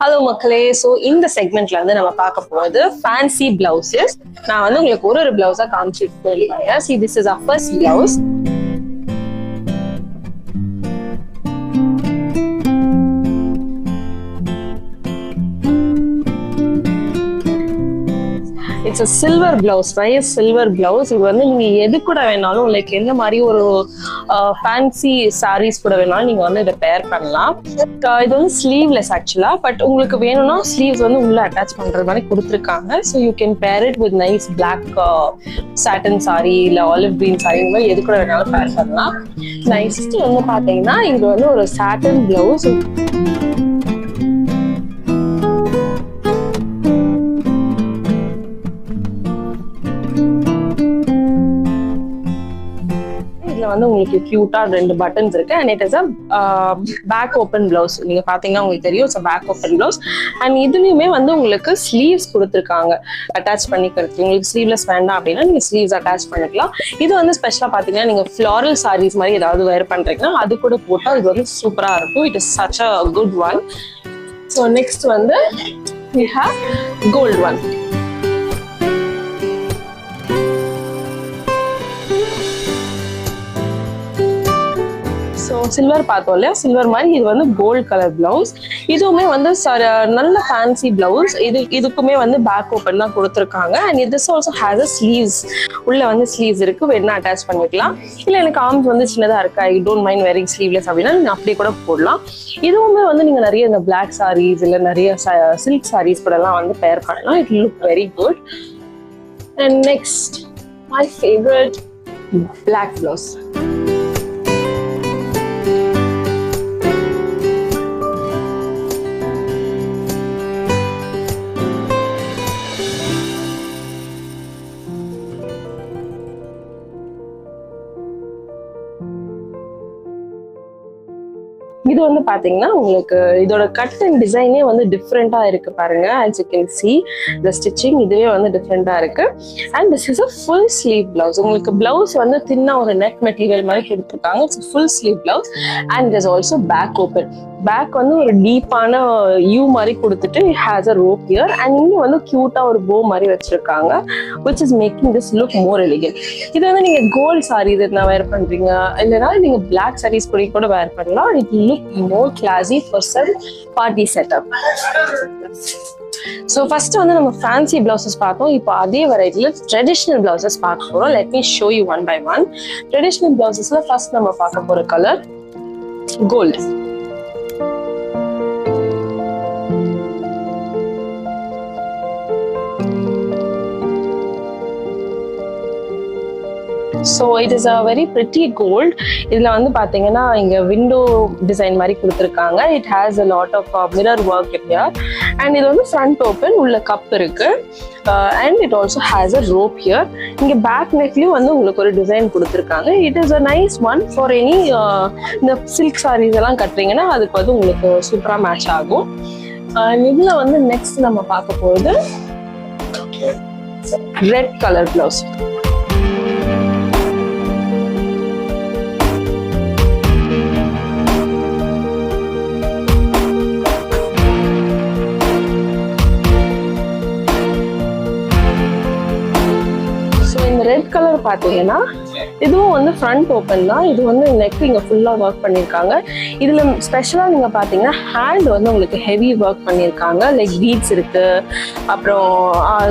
Hello மக்களே. So இந்த செக்மெண்ட்ல வந்து நம்ம பார்க்க போகிறது ஃபேன்சி பிளவுசஸ். நான் வந்து உங்களுக்கு ஒரு பிளவுஸா காமிச்சிட்டு போயிருப்பாங்க. See, this is our first blouse. It's a silver blouse, nice silver blouse. இது வந்து நீங்க எது கூட வேணாலும், லைக் எந்த மாதிரி ஒரு ஃபேன்சி சாரீஸ் கூட வேணாலும் நீங்க வந்து இதை பேர் பண்ணலாம். இது வந்து ஸ்லீவ்லெஸ் ஆக்சுவலா, பட் உங்களுக்கு வேணும்னா ஸ்லீவ்ஸ் வந்து உள்ள அட்டாச் பண்றது மாதிரி கொடுத்துருக்காங்க. So you can pair it with nice black satin sari இல்ல ஆலிவ் கிரீன் சாரி, இந்த மாதிரி எது கூட வேணாலும் பேர் பண்ணலாம். நெக்ஸ்ட் வந்து பாத்தீங்கன்னா இது வந்து ஒரு சாட்டன் பிளவுஸ். வந்து உங்களுக்கு கியூட்டா 2 பட்டன்ஸ் இருக்கு. And it is a back open blouse. நீங்க பாத்தீங்கன்னா உங்களுக்கு தெரியும், it's back open blouse. And இதுலயுமே வந்து உங்களுக்கு ஸ்லீவ்ஸ் கொடுத்துருக்காங்க அட்டாச் பண்ணிக்கிறது. உங்களுக்கு ஸ்லீவ்லெஸ் வேண்டாம் அப்படின்னா நீங்க ஸ்லீவ்ஸ் அட்டாச் பண்ணிக்கலாம். இது வந்து ஸ்பெஷலா பாத்தீங்கன்னா நீங்க ஃபிளாரல் சாரீஸ் மாதிரி ஏதாவது வேர் பண்றீங்கன்னா அது கூட போட்டா இது வந்து சூப்பரா இருக்கும். It is such a good one. So next வந்து we have gold one. Silver பார்த்தோம் இல்லையா, சில்வர் மாதிரி இது வந்து கோல்ட் கலர் பிளவுஸ். இதுவுமே வந்து நல்ல ஃபேன்சி பிளவுஸ். இதுக்குமே வந்து பேக் ஓப்பன் தான் கொடுத்துருக்காங்க. And this also has a sleeves. உள்ள வந்து ஸ்லீவ்ஸ் இருக்கு, வேணா அட்டாச் பண்ணிக்கலாம். இல்லை எனக்கு ஆர்ம்ஸ் வந்து சின்னதா இருக்கா, I don't mind wearing sleeveless அப்படின்னா நீங்க அப்படியே கூட போடலாம். இதுவுமே வந்து நீங்க நிறைய இந்த பிளாக் சாரீஸ் இல்லை நிறைய சில்க் சாரீஸ் கூட எல்லாம் வந்து பேர் பண்ணலாம். It look very good. And next my favourite black blouse. இது வந்து பாத்தீங்கன்னா உங்களுக்கு இதோட கட் அண்ட் டிசைனே வந்து டிஃப்ரெண்டா இருக்கு பாருங்க. as you can see the stitching இதுவே வந்து டிஃப்ரெண்டா இருக்கு. and this is a full sleeve blouse. உங்களுக்கு பிளவுஸ் வந்து தின்னா ஒரு நெட் மெட்டீரியல் மாதிரி கொடுத்துருக்காங்க. It's full sleeve blouse and there's also back open. Back வந்து ஒரு டீப்பான யூ மாதிரி கொடுத்துட்டு has a rope here. And இங்க வந்து கியூட்டா ஒரு போ மாதிரி வச்சிருக்காங்க, which is making this look more elegant. இது வந்து நீங்க கோல்ட் சாரீஸ் என்ன வேர் பண்றீங்க இல்லைன்னா நீங்க பிளாக் சாரீஸ் கூட வேர் பண்ணலாம். It look more classy for some party setup. So first வந்து நம்ம ஃபேன்சி பிளவுசஸ் பார்த்தோம். இப்போ அதே வெரைட்டியில் ட்ரெடிஷ்னல் பிளவுசஸ் பார்க்க போறோம். Let me show you one by one. Traditional பிளவுசஸ்ல ஃபர்ஸ்ட் நம்ம பார்க்க போற colour gold. So it is a very pretty gold. இதில் வந்து பார்த்தீங்கன்னா இங்கே விண்டோ டிசைன் மாதிரி கொடுத்துருக்காங்க. It has a lot of mirror work here. And இது வந்து ஃப்ரண்ட் ஓப்பன், உள்ள கப் இருக்கு. And it also has a rope here. இங்கே பேக் நெக்லையும் வந்து உங்களுக்கு ஒரு டிசைன் கொடுத்துருக்காங்க. It is a nice one for any இந்த சில்க் சாரீஸ் எல்லாம் கட்டுறீங்கன்னா அதுக்கு வந்து உங்களுக்கு சூப்பராக மேட்ச் ஆகும். இதில் வந்து நெக்ஸ்ட் நம்ம பார்க்க போகிறது red colour blouse. Red colour பார்த்தீங்கன்னா இதுவும் வந்து ஃப்ரண்ட் ஓப்பன் தான். இது வந்து நெக் இங்கே ஃபுல்லாக ஒர்க் பண்ணியிருக்காங்க. இதில் ஸ்பெஷலாக நீங்கள் பார்த்தீங்கன்னா ஹேண்ட் வந்து உங்களுக்கு ஹெவி ஒர்க் பண்ணியிருக்காங்க. லைக் பீட்ஸ் இருக்கு, அப்புறம்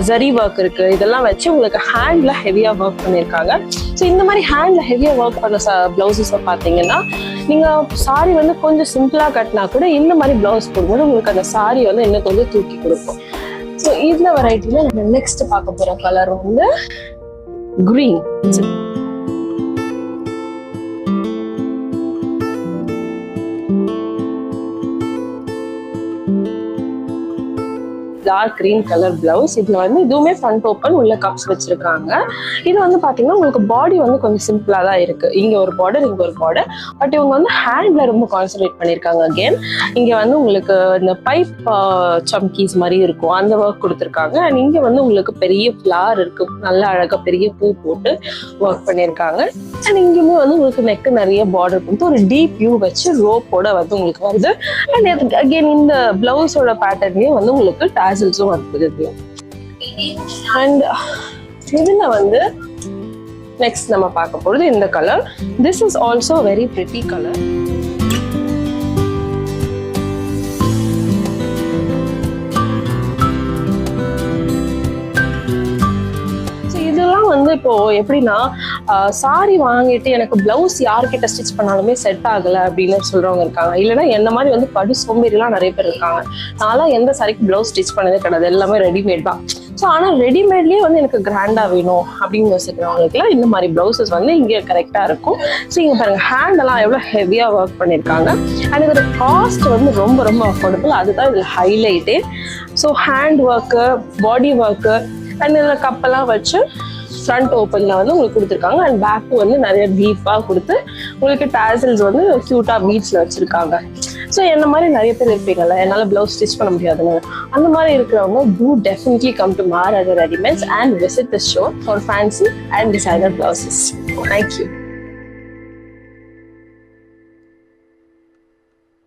ஜரி ஒர்க் இருக்கு. இதெல்லாம் வச்சு உங்களுக்கு ஹேண்டில் ஹெவியாக ஒர்க் பண்ணியிருக்காங்க. ஸோ இந்த மாதிரி ஹேண்டில் ஹெவியாக ஒர்க் பண்ண பிளவுசஸை பார்த்தீங்கன்னா நீங்கள் சாரி வந்து கொஞ்சம் சிம்பிளாக கட்டினா கூட இந்த மாதிரி பிளவுஸ் போடும்போது உங்களுக்கு அந்த சாரி வந்து இன்னும் கொஞ்சம் தூக்கி கொடுக்கும். ஸோ இந்த வெரைட்டியில் நம்ம நெக்ஸ்ட் பார்க்க போகிற கலர் வந்து green. Dark green colour blouse. இதுல வந்து இதுவுமே ஃப்ரண்ட் ஓப்பன், உள்ள கப்ஸ் வச்சிருக்காங்க. இது வந்து பாத்தீங்கன்னா உங்களுக்கு பாடி வந்து கொஞ்சம் சிம்பிளா தான் இருக்கு. இங்க ஒரு பார்டர், இங்க ஒரு பார்டர். பட் இவங்க வந்து ஹேண்ட்ல ரொம்ப கான்சென்ட்ரேட் பண்ணிருக்காங்க. அகேன் இங்க வந்து உங்களுக்கு இந்த பைப் சம்கீஸ் மாதிரி இருக்கும், அந்த ஒர்க் கொடுத்துருக்காங்க. அண்ட் இங்க வந்து உங்களுக்கு பெரிய ஃபிளார் இருக்கு, நல்ல அழகா பெரிய பூ போட்டு ஒர்க் பண்ணியிருக்காங்க. அண்ட் இங்குமே வந்து உங்களுக்கு நெக்கு நிறைய பார்டர் கொடுத்து ஒரு டீப் வியூ வச்சு ரோப்போட வந்து உங்களுக்கு வருது. அண்ட் அகெயின் இந்த பிளவுஸோட பேட்டர்ன்லயே வந்து உங்களுக்கு டாசல்ஸும் வந்துருது. அண்ட் இதுல வந்து நெக்ஸ்ட் நம்ம பார்க்க போறது இந்த colour. This is also very pretty colour. வந்து இப்போ எப்படின்னா சாரி வாங்கிட்டு எனக்கு பிளவுஸ் யார்கிட்ட ஸ்டிச் பண்ணாலுமே செட் ஆகல அப்படின்னு சொல்றவங்க இருக்காங்க. இல்லைன்னா என்ன மாதிரி வந்து படு சோம்பேறிலாம் நிறைய பேர் இருக்காங்க. நான்லாம் எந்த சாரிக்கு பிளவுஸ் ஸ்டிச் பண்ணதே கிடையாது, எல்லாமே ரெடிமேட் தான். ஸோ ஆனால் ரெடிமேட்லேயே வந்து எனக்கு கிராண்டா வேணும் அப்படின்னு யோசிக்கிறவங்களுக்குலாம் இந்த மாதிரி பிளவுசஸ் வந்து இங்கே கரெக்டாக இருக்கும். ஸோ இங்கே பாருங்க ஹேண்டெல்லாம் எவ்வளோ ஹெவியாக ஒர்க் பண்ணியிருக்காங்க. அண்ட் இதோட காஸ்ட் வந்து ரொம்ப ரொம்ப அஃபோர்டபுள், அதுதான் இதில் ஹைலைட்டே. So hand work, body work and இதில் கப்பெல்லாம் வச்சு ஃப்ரண்ட் ஓப்பன்ல வந்து உங்களுக்கு கொடுத்துருக்காங்க. அண்ட் பேக்கு வந்து நிறைய டீப்பாக கொடுத்து உங்களுக்கு டாசல்ஸ் வந்து க்யூட்டாக பீட்ஸில் வச்சுருக்காங்க. ஸோ என்ன மாதிரி நிறைய பேர் இருப்பீங்கல்ல, என்னால் பிளவுஸ் ஸ்டிச் பண்ண முடியாதுன்னு, அந்த மாதிரி இருக்கிறவங்க do definitely come to Maharaja readymades and visit the show for fancy and designer blouses. Thank you.